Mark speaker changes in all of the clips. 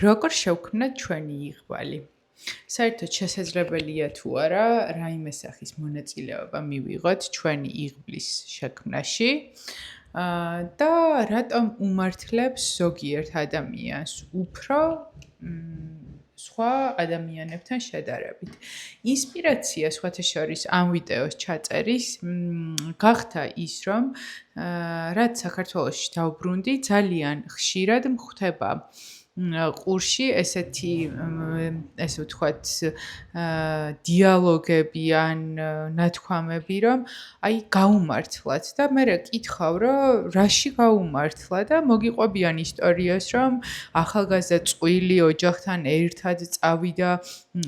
Speaker 1: როგორ შევქმნათ ჩვენი იღვალი? საერთოდ შესაძლებელია თუ არა რაიმე სახის მონაწილეობა მივიღოთ ჩვენი იღბლის შექმნაში და რატომ უმართლებს ზოგიერთ ადამიანს უფრო სხვა ადამიანებთან შედარებით. ინსპირაცია სხვათა შორის ამ ვიდეოს ჩაწერის გახდა ის, რომ რაც საქართველოში დავბრუნდი, ძალიან ხშირად მხვდება ყურში ესეთი ესე ვთქვათ დიალოგები ან ნათქვამები, რომ აი გაუმართლათ და მე კითხავ, რომ რაში გაუმართლა და მოგიყვებიან ისტორიას, რომ ახალგაზრდა წყვილი ოჯახთან ერთად წავიდა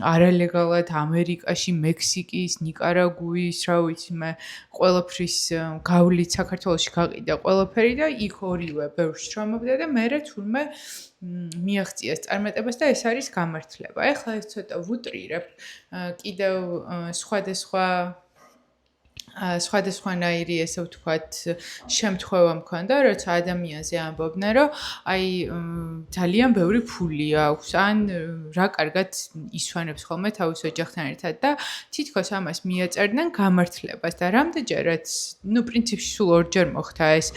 Speaker 1: არალეგალად ამერიკაში, მექსიკის, ნიკარაგუის, რა ვიცი მე, ყველაფრის გავლით საქართველოში გაყიდა ყველაფერი და იქ ორივე ბევრ შრომობდა და მე თურმე მიაღწიეს წარმატებას და ეს არის გამართლება. ეხლა ეს ცოტა ვუტრირებ, კიდევ სხვადასხვანაირი ესე ვთქვათ შემთხვევა მქონდა, როცა ადამიანზე ამბობდნენ, რომ აი ძალიან ბევრი ფული აქვს, ან რა კარგად ისვენებს ხოლმე თავის ოჯახთან ერთად და თითქოს ამას მიაწერდნენ გამართლებას და რამდენჯერაც, პრინციპში სულ ორჯერ მოხდა ეს,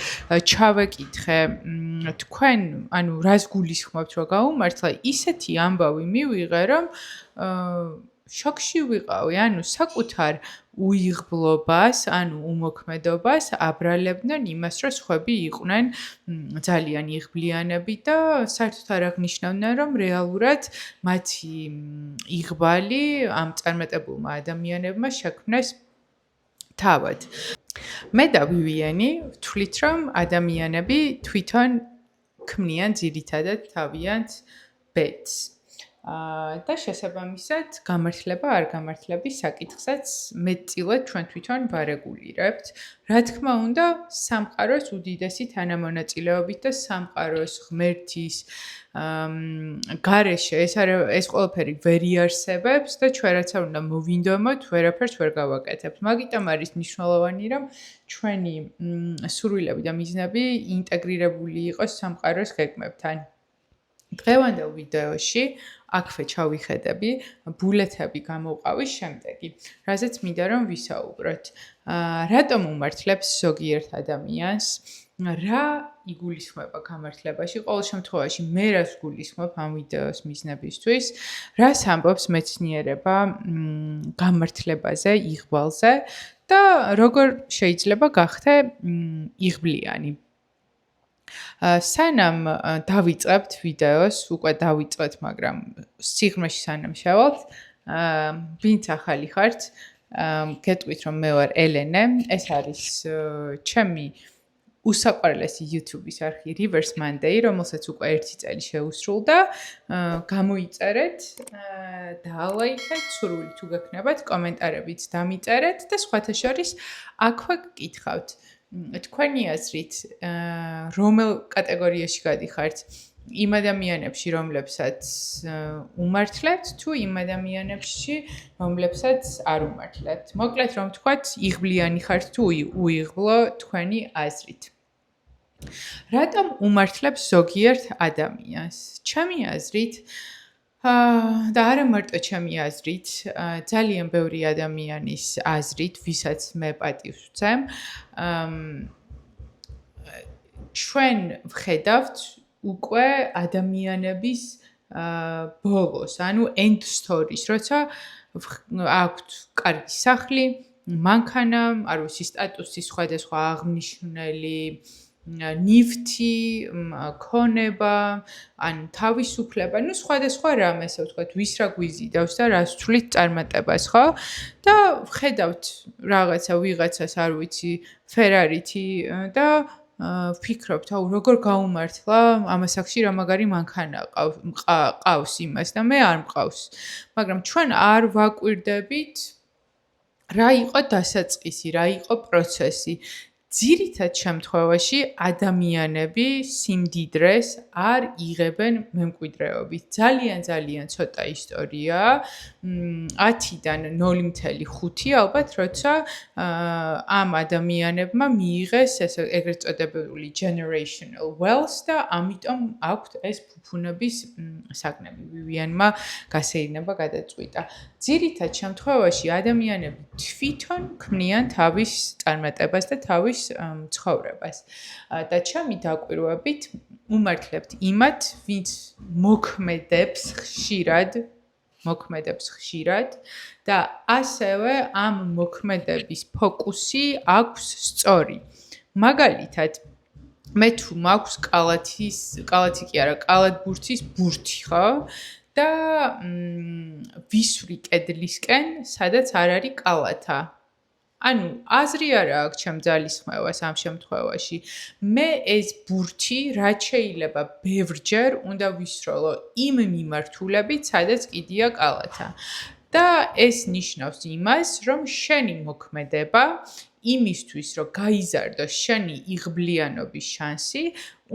Speaker 1: ჩავეკითხე თქვენ, ანუ რას გულისხმობთ რომ გაუმართლა, ისეთი ამბავი მივიღე, რომ შოკში ვიყავი, ანუ საკუთარ უიღბლობას, ანუ უმოქმედობას აბრალებდნენ იმას, რომ სხვები იყვნენ ძალიან იღბლიანები და საერთოდ არ აღნიშნავდნენ, რომ რეალურად მათი იღვალი ამ წარმატებულმა ადამიანებმა შექმნეს თავად. მე და ვივიენი ვთვლით, რომ ადამიანები თვითონ ქმნიან ძირითადად თავიანთ ბედს. და შესაბამისად, გამართლება არ გამართლების საკითხსაც მეტწილად ჩვენ თვითონ ვარეგულირებთ. რა თქმა უნდა, სამყაროს უდიდესი თანამონაწილეობით და სამყაროს ღმერთის გარეშე ეს ყველაფერი ვერ იარსებებს და ჩვენ რაც არ უნდა მოვინდომოთ, ვერაფერს ვერ გავაკეთებთ. მაგიტომ არის მნიშვნელოვანი, რომ ჩვენი სურვილები და მიზნები ინტეგრირებული იყოს სამყაროს გეგმებთან. დღევანდელ ვიდეოში აქვე ჩავიხედები, ბულეთები გამოვყავი შემდეგი, რაზეც მინდა რომ ვისაუბროთ. რატომ უმართლებს ზოგიერთ ადამიანს? რა იგულისხმება გამართლებაში? ყოველ შემთხვევაში მე რას გულისხმობ ამ ვიდეოს მიზნებისთვის? რას ამბობს მეცნიერება გამართლებაზე, იღვალზე და როგორ შეიძლება გახდე იღვლიანი? სანამ დავიწყებთ ვიდეოს, უკვე დავიწყეთ, მაგრამ სიღრმეში სანამ შევალთ, ვინც ახალი ხართ, გეტყვით, რომ მე ვარ ელენე, ეს არის ჩემი უსაყვარლესი YouTube-ის არხი Reverse Monday, რომელსაც უკვე 1 წელი შეუსრულდა. გამოიწერეთ, დაალაიქეთ, სურვილი თუ გექნებათ, კომენტარებიც დამიწერეთ და სხვათა შორის აქვე გკითხავთ. თქვენი აზრით, რომელ კატეგორიაში გადიხართ? იმ ადამიანებში, რომლებსაც უმართლებთ, თუ იმ ადამიანებში, რომლებსაც არ უმართლებთ? მოკლედ რომ ვთქვათ, იღბლიანი ხართ თუ უიღბლო თქვენი აზრით. რატომ უმართლებს ზოგიერთ ადამიანს? ჩემი აზრით და არა მარტო ჩემი აზრით, ძალიან ბევრი ადამიანის აზრით, ვისაც მე პატივს ვცემ, ჩვენ ვხედავთ უკვე ადამიანების ბოლოს, ანუ end stories, როცა აქვთ კარგი სახლი, მანქანა, არ ვიცი, სტატუსი სხვადასხვა აღნიშნული, ნივთი, ქონება, ან თავისუფლება, სხვადასხვა რამ, ესე ვთქვათ, ვის რა გვიზიდავს და რას ვთვლით წარმატებას, ხო? და ვხედავთ რაღაცა ვიღაცას, არ ვიცი, ფერარითი და ვფიქრობთ, როგორ გაუმართლა ამ ასაკში რა მაგარი მანქანა ყავს იმას და მე არ მყავს. მაგრამ ჩვენ არ ვაკვირდებით რა იყო დასაწყისი, რა იყო პროცესი. ძირითად შემთხვევაში ადამიანები სიმდიდრეს არ იღებენ მემკვიდრეობით. ძალიან ცოტა ისტორიაა. 10-დან 0.5 ალბათ, როცა ამ ადამიანებმა მიიღეს ეგრეთ წოდებული generational wealth და ამიტომ აქვთ ეს ფუფუნების საგნები. ვივიანმა გასეირნება გადაწყვიტა. ძირითად შემთხვევაში ადამიანები თვითონ ქმნიან თავის წარმატებას და თავის ცხოვრებას. და ჩემი დაკვირვებით უმართლებთ იმათ, ვინც მოქმედებს ხშირად და ასევე ამ მოქმედების ფოკუსი აქვს სწორი. მაგალითად, მე თუ მაქვს კალათბურთის ბურთი, ხო? და ვისვრი კედლისკენ, სადაც არ არის კალათა. ანუ აზრი არ აქვს ჩემ ძალისხმევას ამ შემთხვევაში. მე ეს ბურთი რაც შეიძლება ბევრჯერ უნდა ვისროლო იმ მიმართულებით, სადაც კიდია კალათა. და ეს ნიშნავს იმას, რომ შენი მოქმედება იმისთვის, რომ გაიზარდოს შენი იღბლიანობის შანსი,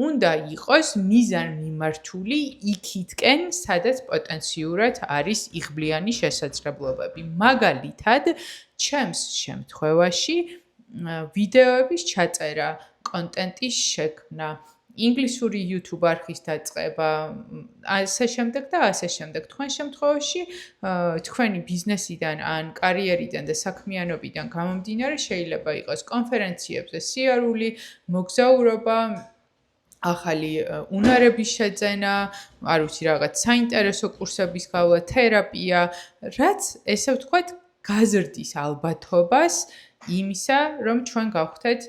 Speaker 1: უნდა იყოს მიზანმიმართული იქითკენ, სადაც პოტენციურად არის იღბლიანი შესაძლებლობები. მაგალითად, ჩემს შემთხვევაში ვიდეოების ჩაწერა, კონტენტის შექმნა, ინგლისური YouTube არხის დაწყება, ასე შემდეგ. თქვენ შემთხვევაში თქვენი ბიზნესიდან ან კარიერიდან და საქმიანობიდან გამომდინარე შეიძლება იყოს კონფერენციებზე სიარული, მოგზაურობა, ახალი უნარების შეძენა, არ ვიცი რაღაც საინტერესო კურსების გავლა, თერაპია, რაც ესე ვთქვათ გაზრდის ალბათობას იმისა, რომ ჩვენ გავხდეთ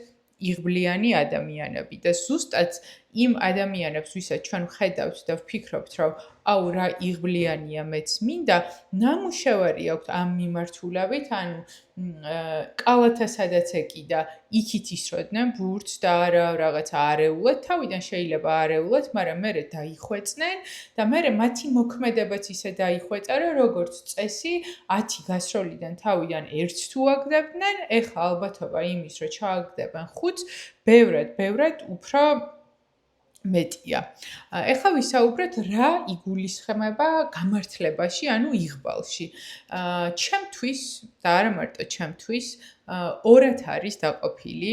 Speaker 1: იღბლიანი ადამიანები და ზუსტად იმ ადამიანებს, ვისაც ჩვენ ვხედავთ და ვფიქრობთ, რომ აუ რა იღბლიანია მეც მინდა, ნამუშევარი აქვს ამ მიმართულებით, ანუ კალათა სადაც ეკიდა, იქით ისროდნენ ბურთს და არა რაღაცა არეულად, თავიდან შეიძლება არეულად, მაგრამ მერე დაიხვეწნენ და მერე მათი მოქმედებაც ისე დაიხვეწა, რომ როგორც წესი 10 გასროლიდან თავიდან ერთს თუ აგდებდნენ, ეხლა ალბათობა იმის, რომ ჩააგდებენ 5-ს, ბევრად უფრო მეტია. ეხლა ვისაუბრეთ რა იგულისხმება გამართლებაში, ანუ იღბალში. ჩემთვის და არა მარტო ჩემთვის, ორად არის დაყოფილი.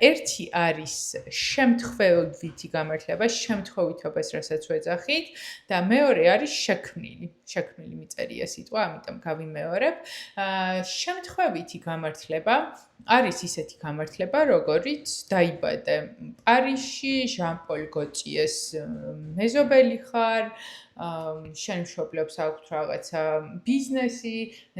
Speaker 1: ერთი არის შემთხვევითი გამართლება, შემთხვევითობას, რასაც ვეძახით, და მეორე არის შექმნილი მიწერია სიტყვა, ამიტომ გავიმეორებ. შემთხვევითი გამართლება არის ისეთი გამართლება, როგორიც დაიბადე პარიზში, ჟან-პოლ გოტიეს მეზობელი ხარ, შენ მშობლებს აქვთ რაღაცა ბიზნესი,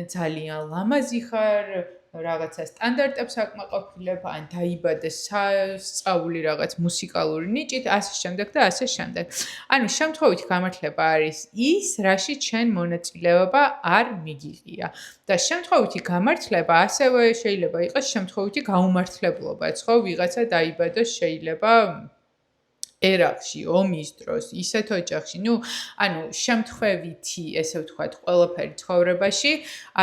Speaker 1: ძალიან ლამაზი ხარ, რაღაცა სტანდარტებს აკმაყოფილებ, ან დაიბადე სწავლი რაღაც მუსიკალური ნიჭით, ასე შემდეგ და ასე შემდეგ. ანუ შემთხვევითი გამართლება არის ის, რაშიც შენ მონაწილეობა არ მიგიღია. და შემთხვევითი გამართლება ასევე შეიძლება იყოს შემთხვევითი გაუმართლებლობაც, ხო? ვიღაცა დაიბადოს შეიძლება ერაყში, ომის დროს, ისეთ ოჯახში, ანუ შემთხვევითი, ესე ვთქვათ, ყველაფერი ცხოვრებაში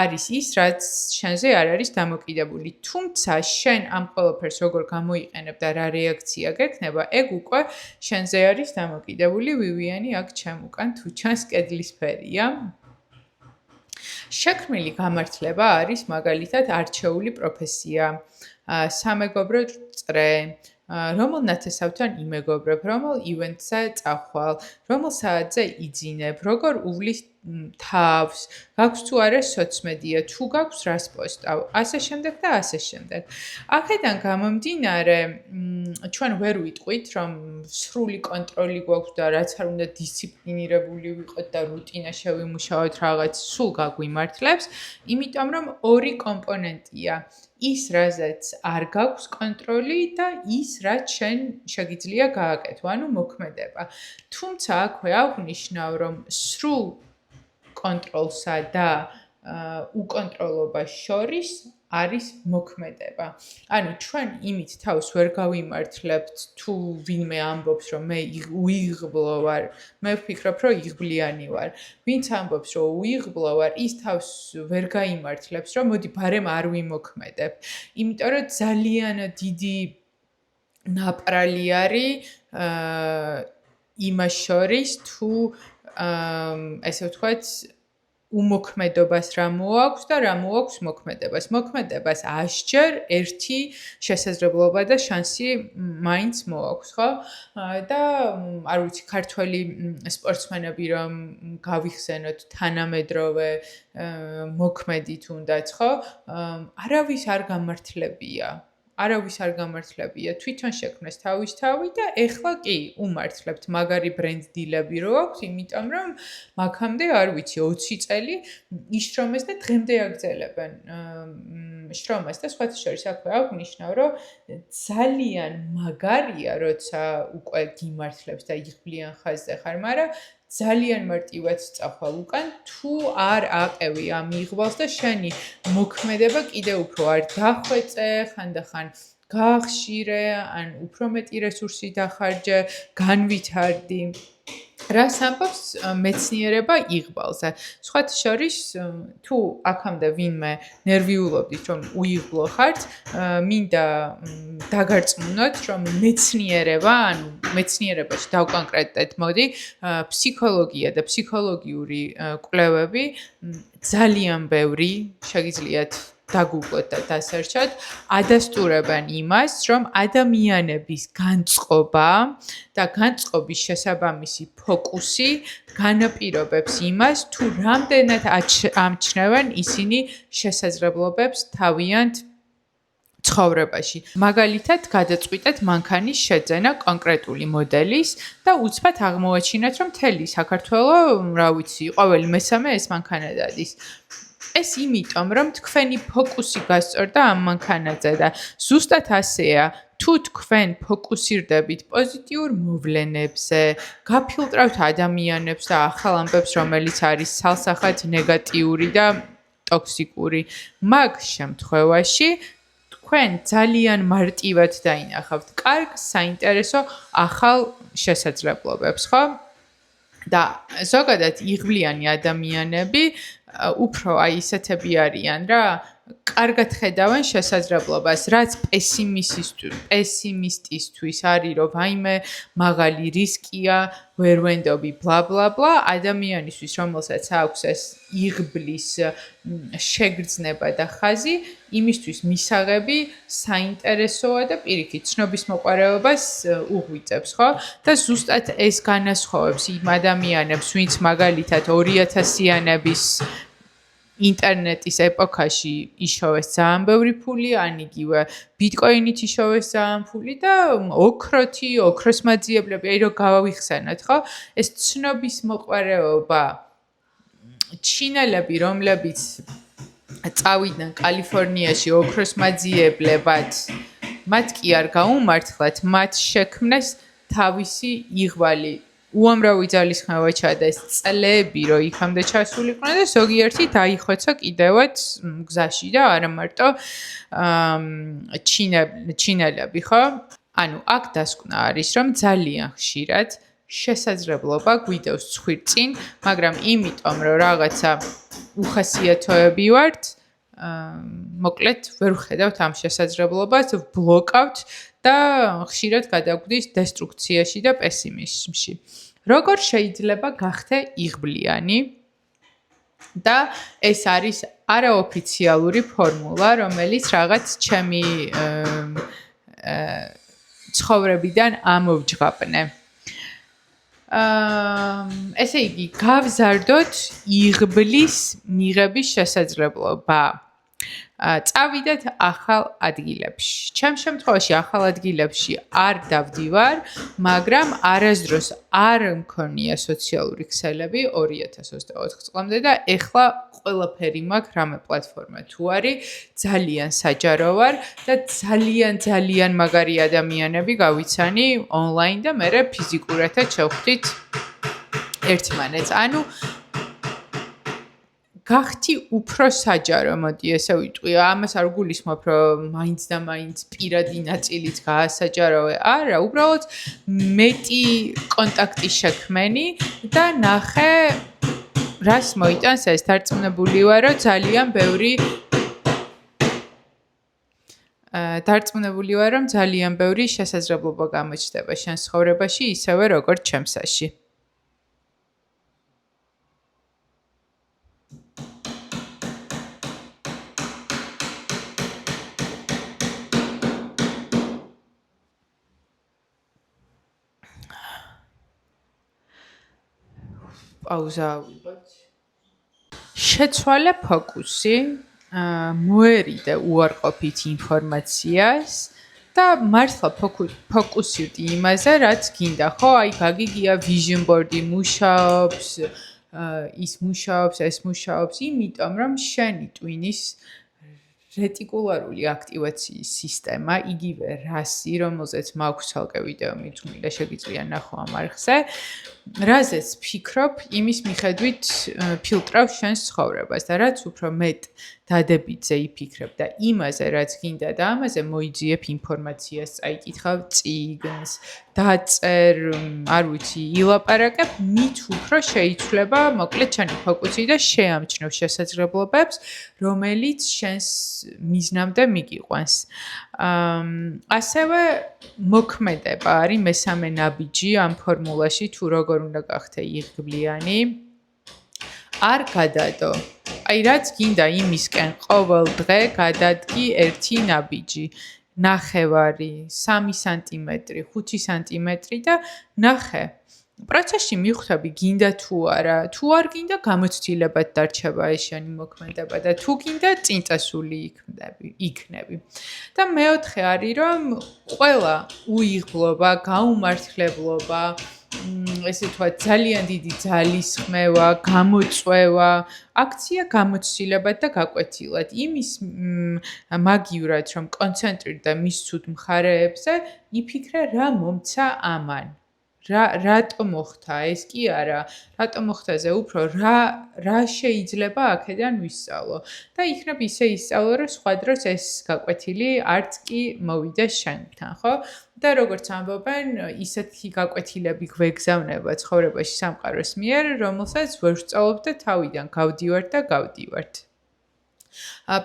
Speaker 1: არის ის, რაც შენზე არ არის დამოკიდებული. თუმცა შენ ამ ყველაფერს როგორ გამოიყენებ და რა რეაქცია გექნება, ეგ უკვე შენზე არის დამოკიდებული. ვივიანი აქ ჩემ უკან თუ ჩანს კედლის ფერია. შექმნილი გამართლება არის მაგალითად არჩეული პროფესია, სამეგობრო წრე, რომელ ნათესავთან იმეგობრებ, რომელ ივენტზე წახვალ, რომელ საათზე იძინებ, როგორ უვლის თავს, გაქვს თუ არა სოციმედია, თუ გაქვს რას პოსტავ, ასე შემდეგ და ასე შემდეგ. აქედან გამომდინარე, ჩვენ ვერ ვიტყვით, რომ სრული კონტროლი გვაქვს და რაც არ უნდა დისციპლინირებული ვიყოთ და რუტინა შევიმუშაოთ რაღაც სულ გაგვიმართლებს, იმიტომ რომ ორი კომპონენტია. ის, რაზეც არ გაქვს კონტროლი და ის, რაც შენ შეგიძლია გააკეთო, ანუ მოქმედება. თუმცა აქვე აღვნიშნავ, რომ სრულ კონტროლსა და უკონტროლობას შორის არის მოქმედება. ანუ ჩვენ იმით თავს ვერ გავიმართლებთ თუ ვინმე ამბობს რომ მე უიღბლო ვარ, მე ვფიქრობ რომ იღბლიანი ვარ. ვინც ამბობს რომ უიღბლო ვარ, ის თავს ვერ გაიმართლებს რომ მოდი ბარემ არ ვიმოქმედებ. იმიტომ რომ ძალიან დიდი ნაპრალი არის იმას შორის თუ ესე ვთქვათ უმოქმედობას რა მოაქვს და რა მოაქვს მოქმედებას. მოქმედებას ასჯერ ერთი შესაძლებლობა და შანსი მაინც მოაქვს, ხო? და არ ვიცი, ქართველი სპორტსმენები რომ გავიხსენოთ თანამედროვე მოქმედი თუნდაც, ხო? არავის არ გამართლებია. არავის არ გამართლებია, თვითონ შექმნეს თავისთავი და ეხლა კი უმართლებთ მაგარი ბრენდ დილები რო აქვს, იმიტომ რომ მაგამდე არ ვიცი 20 წელი იშრომეს და დღემდე აგრძელებენ შრომას და სხვათა შორის აქვე აღნიშნავ, რომ ძალიან მაგარია, როცა უკვე გიმართლებს და იღბლიან ხაზზე ხარ, მაგრამ ძალიან მარტივად სწახვალ უკან თუ არ აყევი ამ იღბალს და შენი მოქმედება კიდე უფრო არ დახვეწე, ხანდახან გაახშირე, ან უფრო მეტი რესურსი დახარჯე, განვითარდი. რას ამბობს მეცნიერება იღბალზე? სხვათა შორის, თუ აქამდე ვინმე ნერვიულობდით, რომ უიღბლო ხართ, მინდა დაგარწმუნოთ, რომ მეცნიერება, ანუ მეცნიერებაში დავკონკრეტდეთ, მოდი, ფსიქოლოგია და ფსიქოლოგიური კვლევები ძალიან ბევრი შეგიძლიათ დაგუგლოთ და დასერჩოთ, ადასტურებენ იმას, რომ ადამიანების განწყობა და განწყობის შესაბამისი ფოკუსი განაპირობებს იმას, თუ რამდენად ამჩნევენ ისინი შესაძლებლობებს თავიანთ ცხოვრებაში. მაგალითად, გადაწყვიტეთ მანქანის შეძენა კონკრეტული მოდელის და უცბად აღმოაჩინეთ, რომ მთელი საქართველო, რა ვიცი, ყოველი მესამე ეს მანქანა დადის. ეს იმიტომ, რომ თქვენი ფოკუსი გასწორდა ამ მანქანაზე და ზუსტად ასეა, თუ თქვენ ფოკუსირდებით პოზიტიურ მოვლენებზე, გაფილტრავთ ადამიანებს და ახალ ამბებს, რომელიც არის სალსახად ნეგატიური და ტოქსიკური, მაგ შემთხვევაში თქვენ ძალიან მარტივად დაინახავთ კარგ, საინტერესო ახალ შესაძლებლობებს, ხო? და ზოგადად იღბლიანი ადამიანები უფრო აი ისეთები არიან რა, კარგად ხედავენ შესაძლებლობას, რაც პესიმისტისთვის არის, რომ ვაიმე, მაღალი რისკია, ვერ ვენდობი, ბლა ბლა ბლა, ადამიანისთვის, რომელსაც აქვს ეს იღბლის შეგრძნება და ხაზი, იმისთვის მისაღები საინტერესოა და პირიქით ცნობის მოყვარეობას უღვიწებს, ხო? და ზუსტად ეს განასხვავებს იმ ადამიანებს, ვინც მაგალითად 2000-იანების ინტერნეტის ეპოქაში იშოვეს ძალიან ბევრი ფული, ან იგივე ბიტკოინით იშოვეს ძალიან ფული და ოქროს მაძიებლები, აი რომ გავავიხსენოთ, ხო? ეს ცნობის მოყვარეობა, ჩინელები, რომლებიც წავიდნენ კალიფორნიაში ოქროს მაძიებლებად, მათ კი არ გაუმართლათ, მათ შექმნეს თავისი იღბალი. უამრავი ძალისხმევა ჩადეს წლები, რომ იქამდე ჩასულიყვნენ და ზოგიერთი დაიხოცა კიდევაც გზაში და არა მარტო ჩინელები, ხო? ანუ აქ დასკვნა არის, რომ ძალიან ხშირად შესაძლებლობა გვიდევს ცხვირწინ, მაგრამ იმიტომ, რომ რაღაცა უხასიათოები ვართ, მოკლედ ვერ ვხედავთ ამ შესაძლებლობას, ვბლოკავთ და ხშირად გადაგვდის დესტრუქციაში და პესიმიზმში. როგორ შეიძლება გახდე იღბლიანი? და ეს არის არაოფიციალური ფორმულა, რომელიც რაღაც ჩემი ცხოვრებიდან ამოვჯღაპნე. ესე იგი, გავზარდოთ იღბლის მიღების შესაძლებლობა. წავიდეთ ახალ ადგილებში. ჩემ შემთხვევაში ახალ ადგილებში არ დავდივარ, მაგრამ არასდროს არ მქონია სოციალური ქსელები 2024 წლამდე და ეხლა ყველაფერი მაქვს რამე პლატფორმა თუ არის, ძალიან საჯარო ვარ და ძალიან მაგარი ადამიანები გავიცანი ონლაინ და მერე ფიზიკურადაც შევხვდით ერთმანეთს. ანუ გახთი უფრო საჯარო, მოდი ესე ვიტყვი. ამას არ გულისხმობ, რომ მაინც და მაინც პირადი ნაწილიც გაასაჯაროვე. არა, უბრალოდ მეტი კონტაქტი შექმენი და ნახე რას მოიტანს ეს. დარწმუნებული ვარ, რომ ძალიან ბევრი შესაძლებლობა გამოჩნდება შენს ცხოვრებაში, ისევე როგორც ჩემსაში. პაუზა ავიღოთ. შეცვალე ფოკუსი, მოერიდე უარყოფით ინფორმაციას და მართლა ფოკუსირდი იმაზე, რაც გინდა, ხო? აი გაგიგია vision board-ი მუშაობს, ის მუშაობს, ეს მუშაობს, იმიტომ რომ შენი ტვინის რეტიკულარული აქტივაციის სისტემა, იგივე რასი, რომელზეც მაქვს ცალკე ვიდეო მიძღვნილი და შეგიძლია ნახო ამ არხზე, რაზეც ფიქრობ, იმის მიხედვით ფილტრავს შენს ცხოვრებას და რაც უფრო მეტ დადებითზე იფიქრებ და იმაზე, რაც გინდა და ამაზე მოიძიებ ინფორმაციას, წაიკითხავ წიგნს, დაწერ, არ ვიცი, ილაპარაკებ, მით უფრო შეიცვლება, მოკლედ შენი ფოკუსი და შეამჩნევ შესაძლებლობებს, რომელიც შენს მიზნამდე მიგიყვანს. ასევე მოქმედება არის მესამე ნაბიჯი ამ ფორმულაში, თუ როგორ უნდა გახდე იღბლიანი. არ გადადო. აი რაც გინდა იმისკენ ყოველ დღე გადადგი ერთი ნაბიჯი. ნახევარი, 3 სანტიმეტრი, 5 სანტიმეტრი და ნახე. პროცესში მიხვდები გინდა თუ არა, თუ არ გინდა გამოცდილებად დარჩება ეს შენი მოქმედება და თუ გინდა წინწესული იქნები. და მეოთხე არის რომ ყველა უიღბლობა, გაუმართლებლობა, ესე ვთქვათ, ძალიან დიდი ძალისხმევა, გამოწვევა, აქცია გამოცდილებად და გაკვეთილად. იმის მაგივრად რომ კონცენტრირდა მის ცუდ მხარეებზე, იფიქრე რა მომცა ამან. რატო მოხდა ეს კი არა, რატო მოხდაზე უფრო რა შეიძლება აქედან ვისწავლო და იქნებ ისე ისწავლო, რომ სხვა დროს ეს გაკვეთილი არც კი მოვიდეს შენთან, ხო? და როგორც ამბობენ, ისეთი გაკვეთილები გვეგზავნება ცხოვრებაში სამყაროს მიერ, რომელსაც ვერ ვსწავლობ და თავიდან გავდივართ და გავდივართ.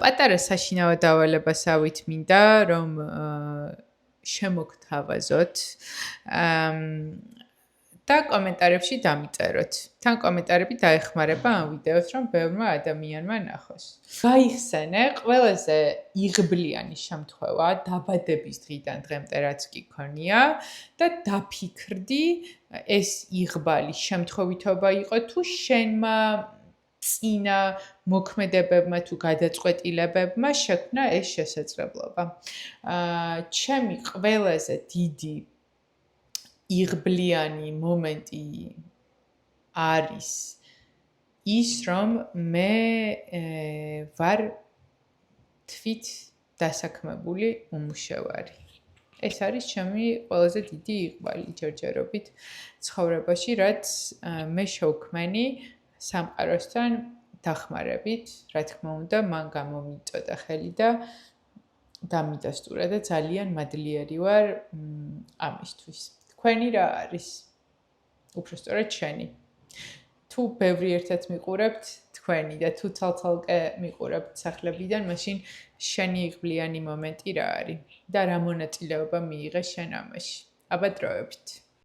Speaker 1: პატარა საშინაო დავალებასავით მინდა, რომ შემოგთავაზოთ და კომენტარებში დამიწეროთ. თან კომენტარები დაეხმარება ამ ვიდეოს, რომ ბევრმა ადამიანმა ნახოს. გაიხსენე ყველაზე იღბლიანი შემთხვევა დაბადების დღიდან დღემდე რაც კი ქონია და დაფიქრდი ეს იღბალი შემთხვევითობა იყო თუ შენმა წინა მოქმედებებმა თუ გადაწყვეტილებებმა შექმნა ეს შესაძლებლობა. ჩემი ყველაზე დიდი იღბლიანი მომენტი არის ის, რომ მე ვარ თვით დასაქმებული უმუშევარი. ეს არის ჩემი ყველაზე დიდი იღბალი ჯერჯერობით ცხოვრებაში, რაც მე შევქმენი სამყაროსთან დახმარებით, რა თქმა უნდა, მან გამომიწოდა ხელი და დამიდასტურა და ძალიან მადლიერი ვარ ამისთვის. თქვენი რა არის? უпростоრად შენი. თუ ბევრი ერთად მიყურებთ თქვენი და თუ ცალ-ცალკე მიყურებთ სახლებიდან, მაშინ შენი იღბლიანი მომენტი რა არის და რა მონაწილეობა მიიღე შენ ამაში. აბა დროებით.